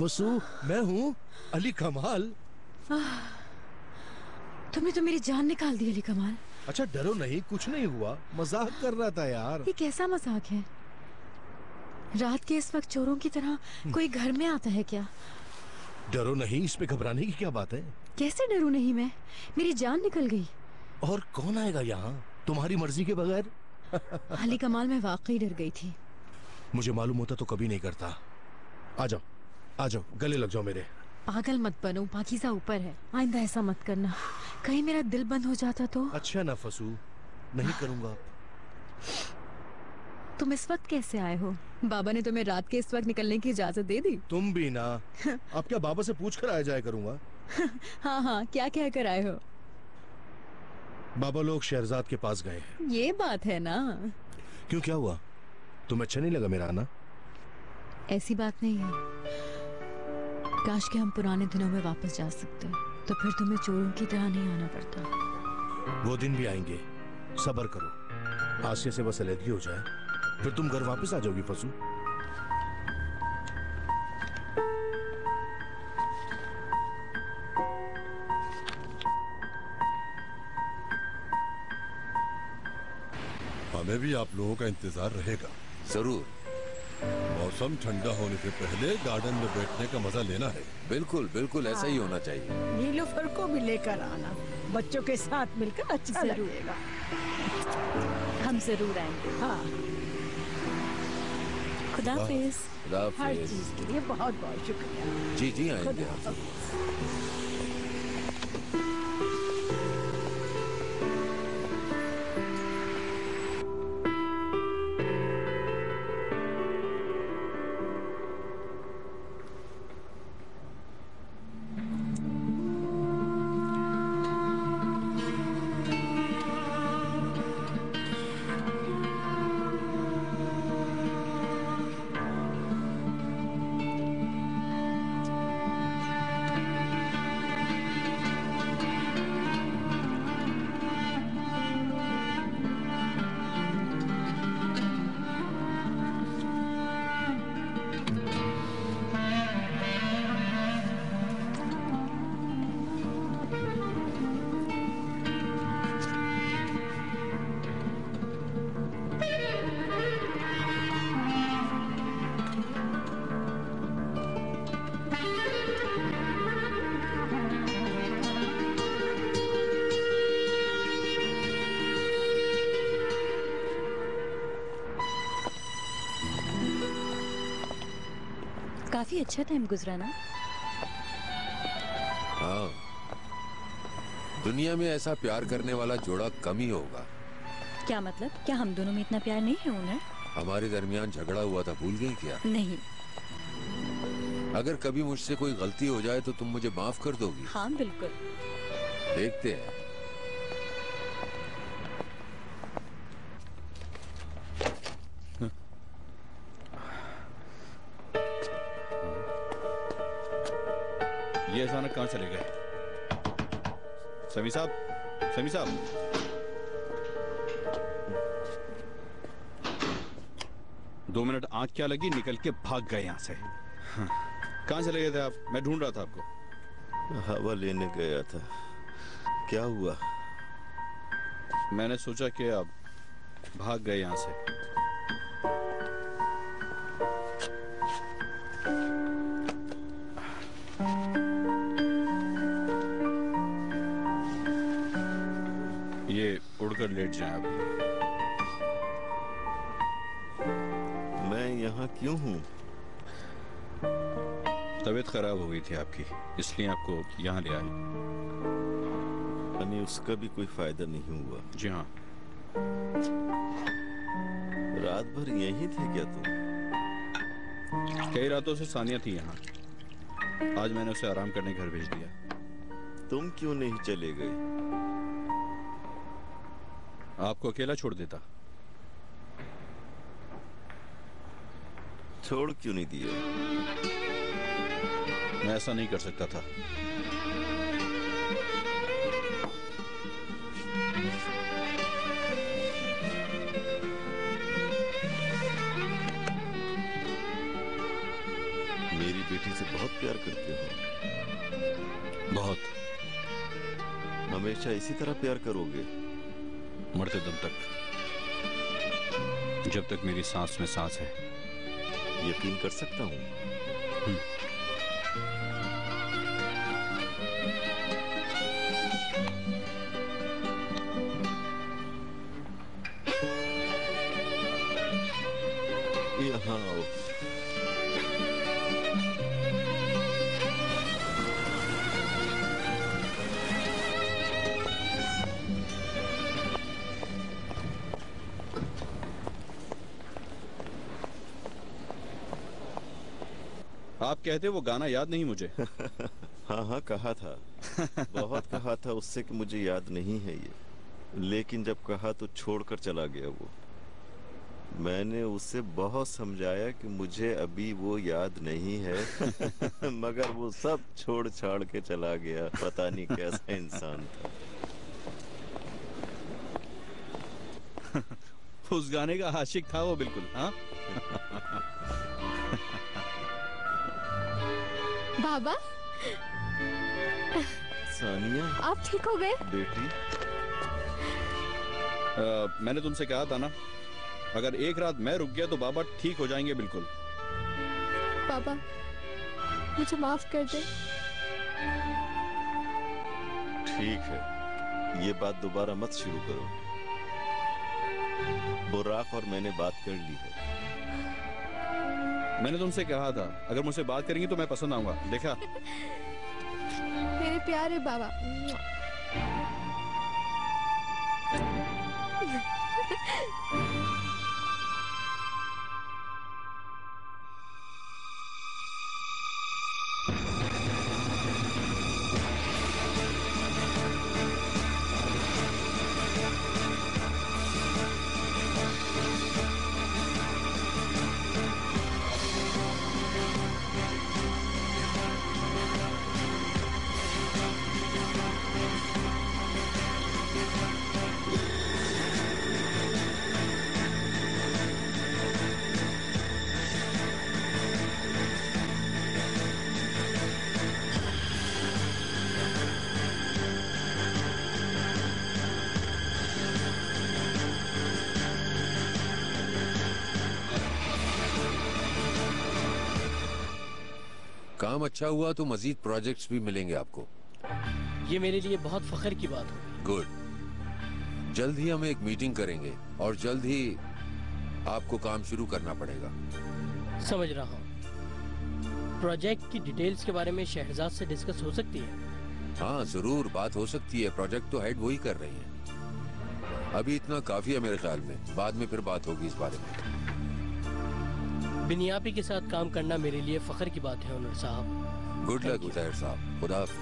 फसू, मैं हूँ अली कमाल। तुमने तो मेरी जान निकाल दी अली कमाल। अच्छा डरो नहीं, कुछ नहीं हुआ, मजाक कर रहा था यार। ये कैसा मजाक है? रात के इस वक्त चोरों की तरह कोई घर में आता है क्या? डरो नहीं, इसमें घबराने की क्या बात है? कैसे डरूं नहीं मैं? मेरी जान निकल गई। और कौन आएगा यहाँ तुम्हारी मर्जी के बगैर? अली कमाल, मैं वाकई डर गई थी। मुझे मालूम होता तो कभी नहीं करता। आ जाओ आ जाओ, गले लग जाओ मेरे। पागल मत बनो, पाकीज़ा ऊपर है। आइंदा ऐसा मत करना, कहीं मेरा दिल बंद हो जाता तो। अच्छा ना फसू, नहीं करूंगा। तुम इस वक्त कैसे आए हो? बाबा ने तुम्हें रात के इस वक्त निकलने की इजाजत दे दी? तुम भी ना। अब क्या बाबा से पूछ कर आया जाया करूंगा? हाँ हाँ, क्या कह कर आए हो? बाबा लोग शहरजाद के पास गए हैं। ये बात है ना? क्यों, क्या हुआ? तुम्हें अच्छा नहीं लगा मेरा आना? ऐसी बात नहीं है। काश कि हम पुराने दिनों में वापस जा सकते, तो फिर तुम्हें चोरों की तरह नहीं आना पड़ता। वो दिन भी आएंगे, सब्र करो। आसिया से बस अलहदगी हो जाए, फिर तुम घर वापस आ जाओगी फसू। हमें भी आप लोगों का इंतजार रहेगा। जरूर। मौसम ठंडा होने से पहले गार्डन में बैठने का मजा लेना है। बिल्कुल बिल्कुल ऐसा ही होना चाहिए। नीलूफर को भी लेकर आना, बच्चों के साथ मिलकर अच्छा लगेगा। हम जरूर आएंगे। हाँ, खुदा हाफिज। खुदा हर हाफिज। चीज के लिए बहुत बहुत शुक्रिया। जी जी आएंगे खुदा हम जरूर। काफी अच्छा टाइम गुजरा ना? हाँ, दुनिया में ऐसा प्यार करने वाला जोड़ा कम ही होगा। क्या मतलब? क्या हम दोनों में इतना प्यार नहीं है उन्हें? हमारे दरमियान झगड़ा हुआ था, भूल गई क्या? नहीं। अगर कभी मुझसे कोई गलती हो जाए तो तुम मुझे माफ कर दोगी? हाँ बिल्कुल। देखते हैं। ये अचानक कहाँ चले गए? समी साहब, समी साहब। दो मिनट आंख क्या लगी, निकल के भाग गए यहाँ से। हाँ। कहाँ चले गए थे आप? मैं ढूंढ रहा था आपको। हवा लेने गया था। क्या हुआ? मैंने सोचा कि आप भाग गए यहाँ से। ये उड़कर लेट जाए आप। मैं यहाँ क्यों हूँ? तबीयत खराब हो गई थी आपकी, इसलिए आपको यहाँ ले आए। यानी उसका भी कोई फायदा नहीं हुआ? जी हाँ। रात भर यहीं थे क्या तुम? कई रातों से सानिया थी यहाँ। आज मैंने उसे आराम करने घर भेज दिया। तुम क्यों नहीं चले गए? आपको अकेला छोड़ देता। छोड़ क्यों नहीं दिया? मैं ऐसा नहीं कर सकता था। मेरी बेटी मुझसे बहुत प्यार करते हो। बहुत। हमेशा इसी तरह प्यार करोगे? मरते दम तक, जब तक मेरी सांस में सांस है। यकीन कर सकता हूँ। यहाँ आओ। आप कहते वो गाना याद नहीं मुझे। हाँ हाँ कहा था। बहुत कहा था उससे कि मुझे याद नहीं है ये, लेकिन जब कहा तो छोड़कर चला गया वो। मैंने उसे बहुत समझाया कि मुझे अभी वो याद नहीं है मगर वो सब छोड़ छाड़ के चला गया। पता नहीं कैसा इंसान था। उस गाने का आशिक था वो बिल्कुल। हाँ बाबा, सानिया आप ठीक हो गए? बेटी, मैंने तुमसे कहा था ना, अगर एक रात मैं रुक गया तो बाबा ठीक हो जाएंगे बिल्कुल। बाबा, मुझे माफ कर दे। ठीक है, ये बात दोबारा मत शुरू करो। बुर्राक और मैंने बात कर ली है। मैंने तुमसे कहा था अगर मुझसे बात करेंगी तो मैं पसंद आऊंगा। देखा? मेरे प्यारे बाबा। काम अच्छा हुआ तो मजीद प्रोजेक्ट्स भी मिलेंगे आपको। ये मेरे लिए बहुत फख्र की बात होगी। गुड। जल्द ही हम एक मीटिंग करेंगे और जल्द ही आपको काम शुरू करना पड़ेगा। समझ रहा हूँ। प्रोजेक्ट की डिटेल्स के बारे में शहरजाद से डिस्कस हो सकती है? हाँ जरूर बात हो सकती है। प्रोजेक्ट तो हेड वही कर रही है। अभी इतना काफी है मेरे ख्याल में, बाद में फिर बात होगी इस बारे में। बिनियापी के साथ काम करना मेरे लिए फख्र की बात है ओनर साहब। गुड लक उजैर साहब। खुदा हाफिज।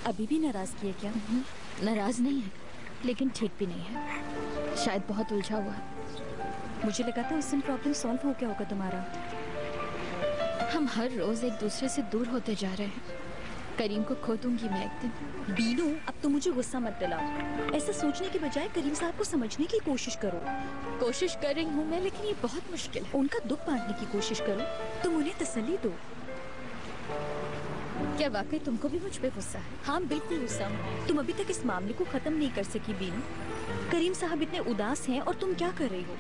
अभी भी नाराजगी है क्या? नाराज नहीं है, लेकिन ठीक भी नहीं है। शायद बहुत उलझा हुआ है। मुझे लगा था उस दिन प्रॉब्लम सॉल्व हो गया होगा तुम्हारा। हम हर रोज एक दूसरे से दूर होते जा रहे हैं। करीम को खो दूंगी मैं एक दिन। बीनू, अब तो मुझे गुस्सा मत दिलाओ। ऐसा सोचने के बजाय करीम साहब को समझने की कोशिश करो। कोशिश कर रही हूँ मैं, लेकिन ये बहुत मुश्किल है। उनका दुख बांटने की कोशिश करो। तुम उन्हें तसल्ली दो। क्या वाकई तुमको भी मुझ पे गुस्सा है? हाँ बिल्कुल गुस्सा हूँ। तुम अभी तक इस मामले को खत्म नहीं कर सकी बीनू। करीम साहब इतने उदास हैं और तुम क्या कर रही हो?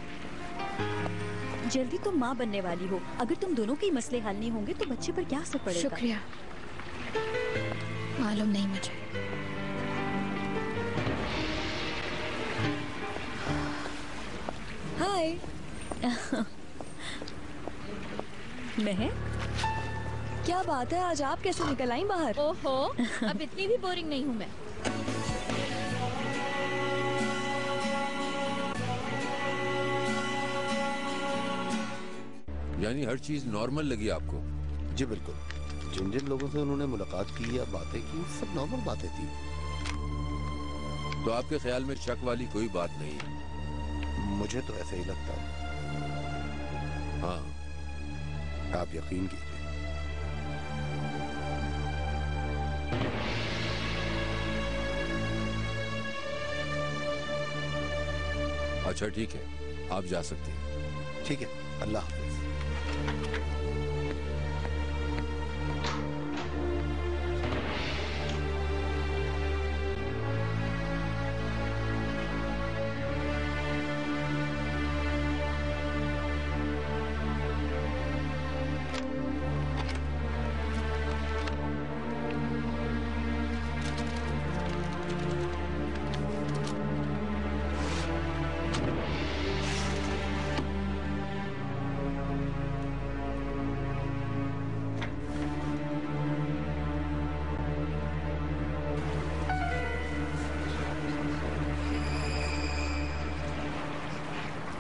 जल्दी तुम माँ बनने वाली हो। अगर तुम दोनों के मसले हल नहीं होंगे तो बच्चे पर क्या असर पड़ेगा? शुक्रिया। मालूम नहीं मुझे। हाय। महक, क्या बात है, आज आप कैसे निकल आई बाहर? ओहो, अब इतनी भी बोरिंग नहीं हूँ मैं। यानी हर चीज नॉर्मल लगी आपको? जी बिल्कुल। जिन जिन लोगों से उन्होंने मुलाकात की या बातें की, सब नॉर्मल बातें थी। तो आपके ख्याल में शक वाली कोई बात नहीं है? मुझे तो ऐसा ही लगता है। हाँ आप यकीन कीजिए। अच्छा ठीक है, आप जा सकते हैं। ठीक है, अल्लाह हाफिज।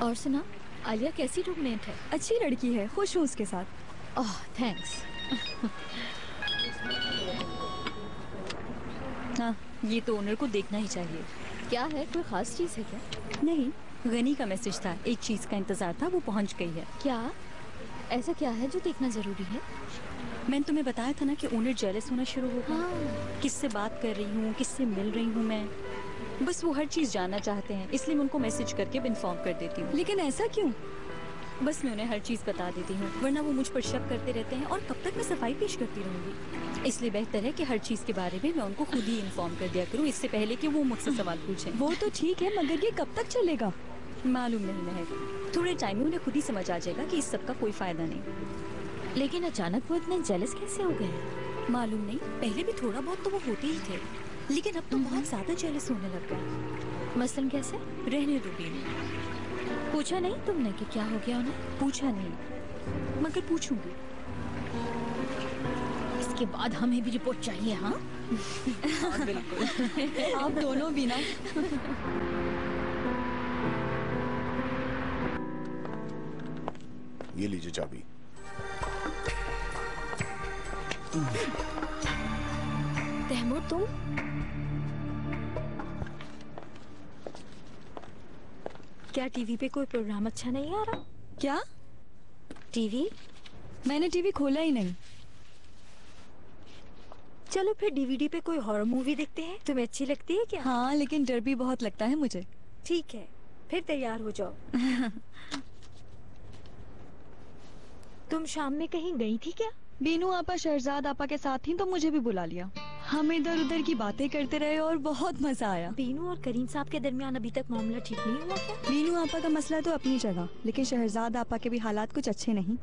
और सुना, आलिया कैसी रूममेट है? अच्छी लड़की है, खुश हूँ उसके साथ। ओह थैंक्स। हाँ, ये तो ओनर को देखना ही चाहिए। क्या है, कोई खास चीज है क्या? नहीं, गनी का मैसेज था, एक चीज का इंतजार था, वो पहुंच गई है। क्या ऐसा क्या है जो देखना जरूरी है? मैंने तुम्हें बताया था ना कि ओनर जेलस होना शुरू होगा। हाँ। किससे बात कर रही हूँ, किससे मिल रही हूँ मैं, बस वो हर चीज जानना चाहते हैं, इसलिए मैं उनको मैसेज करके इन्फॉर्म कर देती हूँ। लेकिन ऐसा क्यों? बस मैं उन्हें हर चीज बता देती हूँ, वरना वो मुझ पर शक करते रहते हैं और कब तक मैं सफाई पेश करती रहूंगी। इसलिए बेहतर है कि हर चीज के बारे में मैं उनको खुद ही इन्फॉर्म कर दिया करूँ, इससे पहले कि वो मुझसे सवाल पूछें। वो तो ठीक है, मगर ये कब तक चलेगा? मालूम नहीं महक, थोड़े टाइम में उन्हें खुद ही समझ आ जाएगा कि इस सब का कोई फायदा नहीं। लेकिन अचानक वो इतने जेलस कैसे हो गए? मालूम नहीं, पहले भी थोड़ा बहुत तो वो होते ही थे, लेकिन अब तो बहुत ज्यादा जेलस होने लग गए। मसलन कैसे? रहने दो बीनू। पूछा नहीं तुमने कि क्या हो गया उन्हें? पूछा नहीं, मगर पूछूंगी। इसके बाद हमें भी रिपोर्ट चाहिए। हाँ बिल्कुल। आप दोनों भी ना। ये लीजिए चाबी। तैमूर तुम? क्या टीवी पे कोई प्रोग्राम अच्छा नहीं आ रहा? क्या? टीवी? मैंने टीवी खोला ही नहीं। चलो फिर डीवीडी पे कोई हॉरर मूवी देखते हैं। तुम्हें अच्छी लगती है क्या? हाँ, लेकिन डर भी बहुत लगता है मुझे। ठीक है, फिर तैयार हो जाओ। तुम शाम में कहीं गई थी क्या? बीनू आपा शहजाद आपा के साथ थी तो मुझे भी बुला लिया। हम इधर उधर की बातें करते रहे और बहुत मजा आया। बीनू और करीम साहब के दरमियान अभी तक मामला ठीक नहीं हुआ क्या? बीनू आपा का मसला तो अपनी जगह, लेकिन शहजाद आपा के भी हालात कुछ अच्छे नहीं।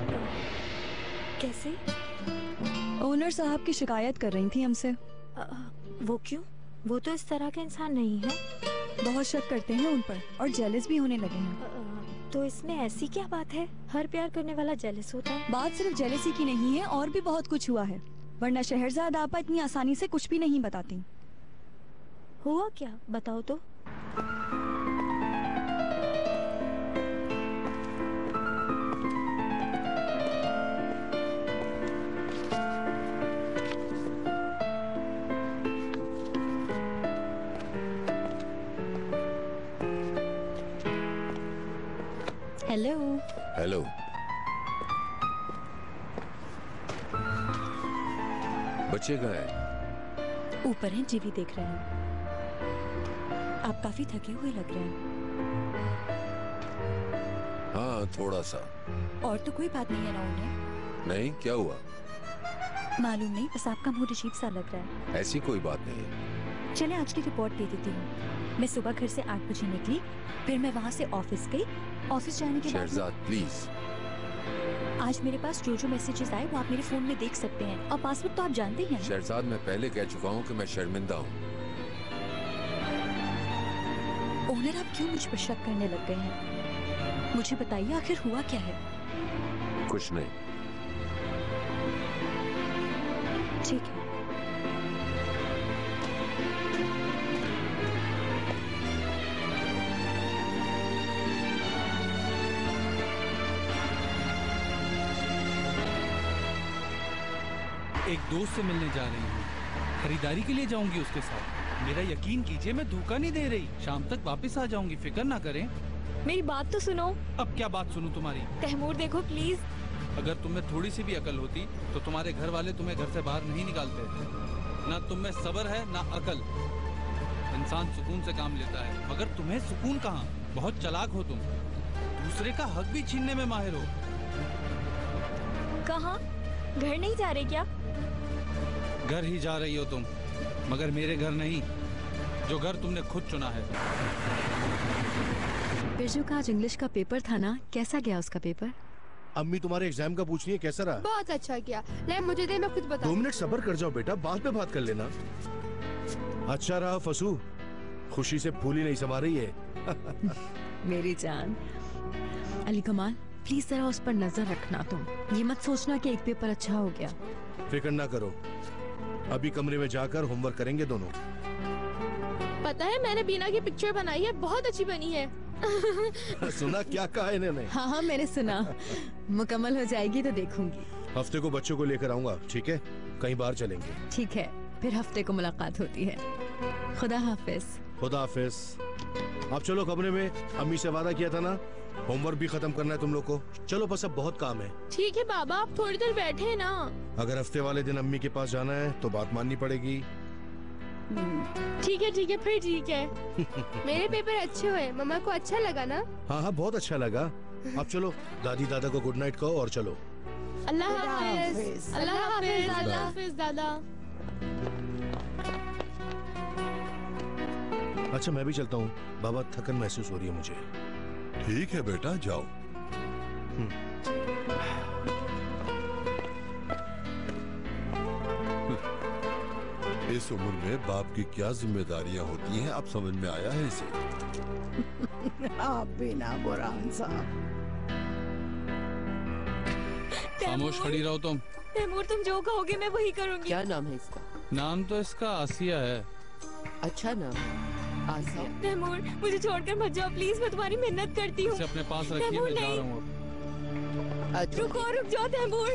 कैसे? ओनर साहब की शिकायत कर रही थी हमसे। वो क्यों? वो तो इस तरह के इंसान नहीं है। बहुत शक करते हैं उन पर और जेलस भी होने लगे हैं। तो इसमें ऐसी क्या बात है? हर प्यार करने वाला जेलस होता है। बात सिर्फ जेलसी की नहीं है, और भी बहुत कुछ हुआ है, वरना शहजाद आपा इतनी आसानी से कुछ भी नहीं बताती। हुआ क्या, बताओ तो। हेलो। हेलो। बच्चे कहाँ हैं? ऊपर हैं, टीवी देख रहे हैं। आप काफी थके हुए लग रहे हैं। हाँ, थोड़ा सा। और तो कोई बात नहीं है ना उन्हें? नहीं, क्या हुआ? मालूम नहीं, बस आपका मूड अजीब सा लग रहा है। ऐसी कोई बात नहीं है। चले आज की रिपोर्ट दे देती हूँ। मैं सुबह घर से 8 बजे निकली, फिर मैं वहाँ से ऑफिस गई। ऑफिस जाने के बाद शहजाद प्लीज। आज मेरे पास जो जो मैसेजेस आए वो आप मेरे फोन में देख सकते हैं, और पासवर्ड तो आप जानते ही हैं। शहजाद, मैं पहले कह चुका हूँ कि मैं शर्मिंदा हूँ। ओनर, आप क्यों मुझ पर शक करने लग गए हैं? मुझे बताइए, आखिर हुआ क्या है? कुछ नहीं। ठीक है। एक दोस्त से मिलने जा रही हूँ, खरीदारी के लिए जाऊंगी उसके साथ। मेरा यकीन कीजिए, मैं धोखा नहीं दे रही। शाम तक वापस आ जाऊंगी, फिक्र ना करें। मेरी बात तो सुनो। अब क्या बात सुनूं तुम्हारी? तैमूर देखो प्लीज। अगर तुम्हें थोड़ी सी भी अकल होती तो तुम्हारे घर वाले तुम्हें घर से बाहर नहीं निकालते। ना तुम में सब्र है ना अकल। इंसान सुकून से काम लेता है, मगर तुम्हें सुकून कहाँ? बहुत चालाक हो तुम, दूसरे का हक भी छीनने में माहिर हो। कहाँ? घर नहीं जा रहे क्या? घर ही जा रही हो तुम, मगर मेरे घर नहीं, जो घर तुमने खुद चुना है। बिरजू का आज इंग्लिश का पेपर था ना, कैसा गया उसका पेपर? अम्मी तुम्हारे एग्जाम का पूछ रही है, कैसा रहा? बहुत अच्छा किया। ले मुझे दे, मैं खुद बता। 2 मिनट सब्र कर जाओ बेटा, बाद में बात कर लेना। अच्छा रहा फसू, खुशी से फूली नहीं समा रही है। मेरी जान। अली कमाल, प्लीज जरा उस पर नजर रखना तुम। ये मत सोचना कि एक पेपर अच्छा हो गया। फिक्र ना करो, अभी कमरे में जाकर होमवर्क करेंगे दोनों। पता है मैंने बीना की पिक्चर बनाई है, बहुत अच्छी बनी है। सुना क्या कहा इन्होंने? हाँ हाँ मैंने सुना। मुकम्मल हो जाएगी तो देखूंगी। हफ्ते को बच्चों को लेकर आऊंगा, ठीक है? कहीं बाहर चलेंगे। ठीक है, फिर हफ्ते को मुलाकात होती है। खुदा हाफिज। खुदा हाफिज। अब चलो कमरे में, अम्मी से वादा किया था ना, होमवर्क भी खत्म करना है तुम लोग को। चलो बस अब बहुत काम है। ठीक है बाबा, आप थोड़ी देर बैठे ना। अगर हफ्ते वाले दिन अम्मी के पास जाना है तो बात माननी पड़ेगी। ठीक है फिर ठीक है। मेरे पेपर अच्छे हुए, मम्मा को अच्छा लगा ना? हाँ हाँ बहुत अच्छा लगा। अब चलो दादी दादा को गुड नाइट कहो और चलो। अल्लाह हाफिज। अल्लाह हाफिज। अल्लाह हाफिज दादा। अच्छा मैं भी चलता हूँ, बाबा थकन महसूस हो रही है मुझे। ठीक है बेटा, जाओ। इस उम्र में बाप की क्या जिम्मेदारियां होती हैं, अब समझ में आया है इसे। आप भी ना बुरहान साहब। खामोश खड़ी रहो तुम। तैमूर, तुम जो कहोगे मैं वही करूंगी। क्या नाम है इसका? नाम तो इसका आसिया है। अच्छा नाम, आसिया। तैमूर, मुझे छोड़कर मत जाओ प्लीज, मैं तुम्हारी मिन्नत करती हूँ। इसे अपने पास रखिए, मैं जा रहा हूँ अब। रुक जाओ तैमूर।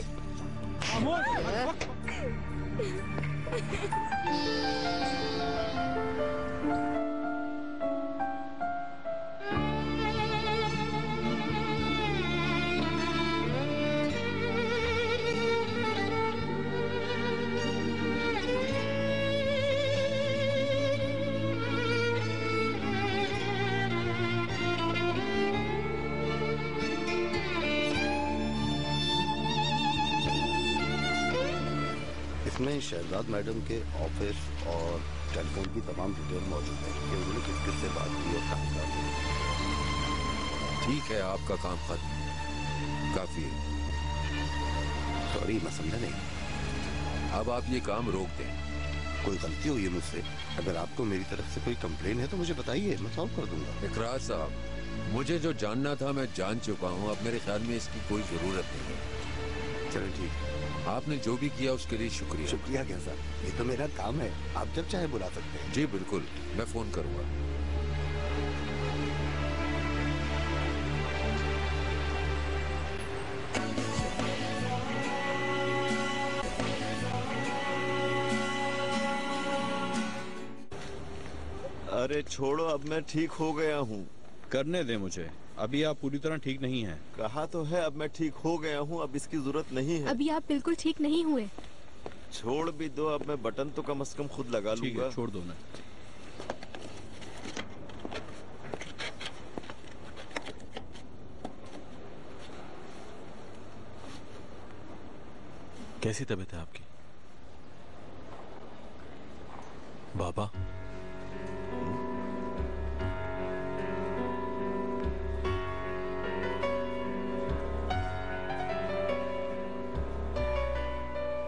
इसमें शहजाद मैडम के ऑफिस और टेलीफोन की तमाम डिटेल मौजूद है कि उन्होंने किस किस से बात की और कहाँ कहाँ। ठीक है, आपका काम खत्म, काफी है। सॉरी, मैं समझा नहीं। अब आप ये काम रोक दें। कोई गलती हुई है मुझसे? अगर आपको मेरी तरफ से कोई कंप्लेन है तो मुझे बताइए, मैं सॉल्व कर दूंगा। इकरार साहब, मुझे जो जानना था मैं जान चुका हूँ, अब मेरे ख्याल में इसकी कोई जरूरत नहीं है। चलो ठीक है। आपने जो भी किया उसके लिए शुक्रिया। शुक्रिया क्या सर, ये तो मेरा काम है, आप जब चाहे बुला सकते हैं। जी बिल्कुल, मैं फोन करूंगा। अरे छोड़ो, अब मैं ठीक हो गया हूँ। करने दे मुझे, अभी आप पूरी तरह ठीक नहीं हैं। कहा तो है अब मैं ठीक हो गया हूँ, अब इसकी जरूरत नहीं है। अभी आप बिल्कुल ठीक नहीं हुए। छोड़ भी दो, अब मैं बटन तो कम से कम खुद लगा लूंगा। छोड़ दो ना। कैसी तबीयत है आपकी बाबा?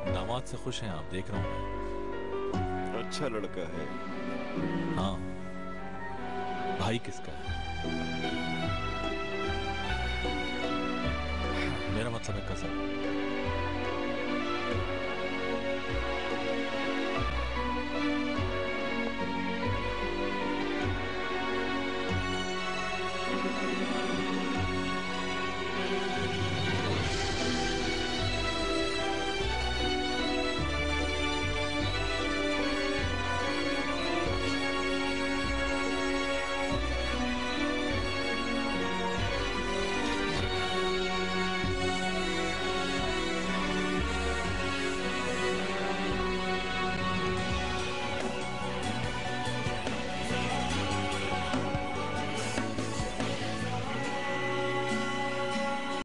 दामाद से खुश हैं आप, देख रहा हूँ। अच्छा लड़का है। हाँ, भाई किसका है? मेरा मतलब है कजन।